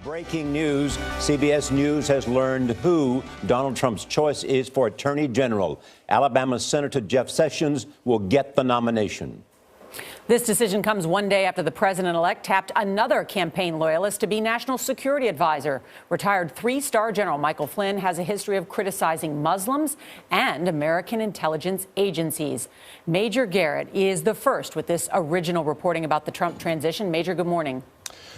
Breaking news. CBS News has learned who Donald Trump's choice is for Attorney General. Alabama Senator Jeff Sessions will get the nomination. This decision comes one day after the president-elect tapped another campaign loyalist to be national security advisor. Retired three-star General Michael Flynn has a history of criticizing Muslims and American intelligence agencies. Major Garrett is the first with this original reporting about the Trump transition. Major, good morning.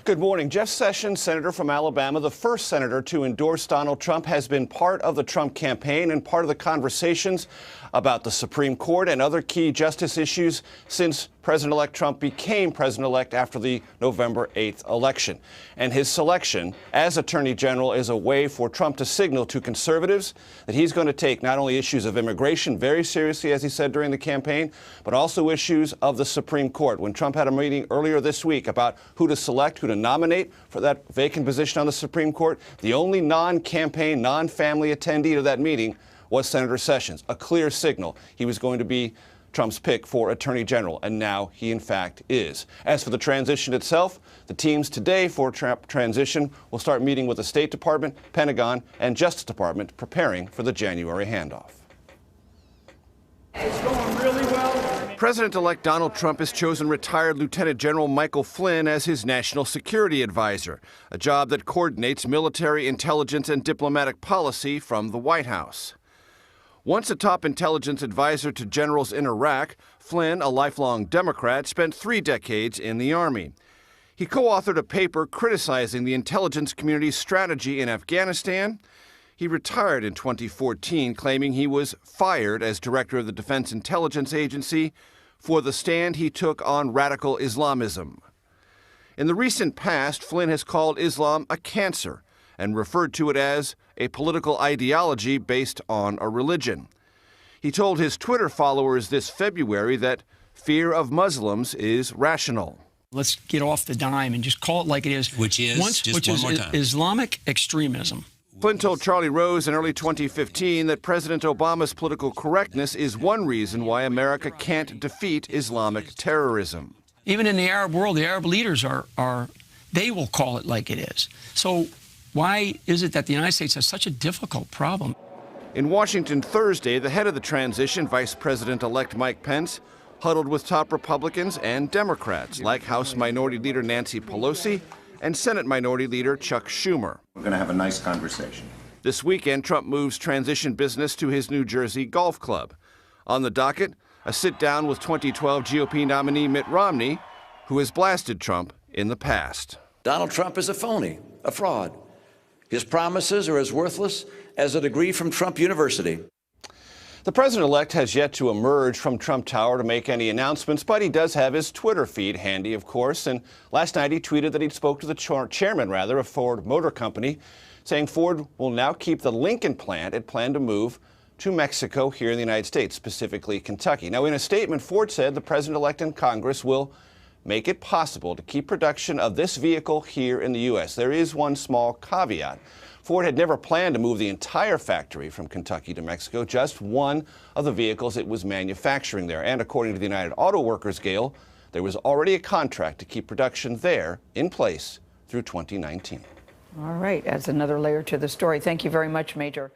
Good morning. Jeff Sessions, senator from Alabama, the first senator to endorse Donald Trump, has been part of the Trump campaign and part of the conversations about the Supreme Court and other key justice issues since President-elect Trump became president-elect after the November 8th election. And his selection as Attorney General is a way for Trump to signal to conservatives that he's going to take not only issues of immigration very seriously, as he said during the campaign, but also issues of the Supreme Court. When Trump had a meeting earlier this week about who to select, who to nominate for that vacant position on the Supreme Court, the only non-campaign, non-family attendee to that meeting was Senator Sessions, a clear signal he was going to be Trump's pick for Attorney General, and now he in fact is. As for the transition itself, the teams today for Trump transition will start meeting with the State Department, Pentagon, and Justice Department, preparing for the January handoff. It's going really well. President-elect Donald Trump has chosen retired Lieutenant General Michael Flynn as his national security advisor, a job that coordinates military intelligence and diplomatic policy from the White House. Once a top intelligence advisor to generals in Iraq, Flynn, a lifelong Democrat, spent 3 decades in the Army. He co-authored a paper criticizing the intelligence community's strategy in Afghanistan. He retired in 2014, claiming he was fired as director of the Defense Intelligence Agency for the stand he took on radical Islamism. In the recent past, Flynn has called Islam a cancer and referred to it as a political ideology based on a religion. He told his Twitter followers this February that fear of Muslims is rational. Let's get off the dime and just call it like it is. Which is Islamic extremism. Flynn told Charlie Rose in early 2015 that President Obama's political correctness is one reason why America can't defeat Islamic terrorism. Even in the Arab world, the Arab leaders they will call it like it is. So why is it that the United States has such a difficult problem? In Washington Thursday, the head of the transition, Vice President-elect Mike Pence, huddled with top Republicans and Democrats like House Minority Leader Nancy Pelosi and Senate Minority Leader Chuck Schumer. We're going to have a nice conversation. This weekend, Trump moves transition business to his New Jersey golf club. On the docket, a sit-down with 2012 GOP nominee Mitt Romney, who has blasted Trump in the past. Donald Trump is a phony, a fraud. His promises are as worthless as a degree from Trump University. The president-elect has yet to emerge from Trump Tower to make any announcements, but he does have his Twitter feed handy, of course. And last night he tweeted that he spoke to the chairman of Ford Motor Company, saying Ford will now keep the Lincoln plant it planned to move to Mexico here in the United States, specifically Kentucky. Now, in a statement, Ford said the president-elect and Congress will make it possible to keep production of this vehicle here in the U.S. There is one small caveat. Ford had never planned to move the entire factory from Kentucky to Mexico, just one of the vehicles it was manufacturing there. And according to the United Auto Workers Guild, there was already a contract to keep production there in place through 2019. All right, adds another layer to the story. Thank you very much, Major.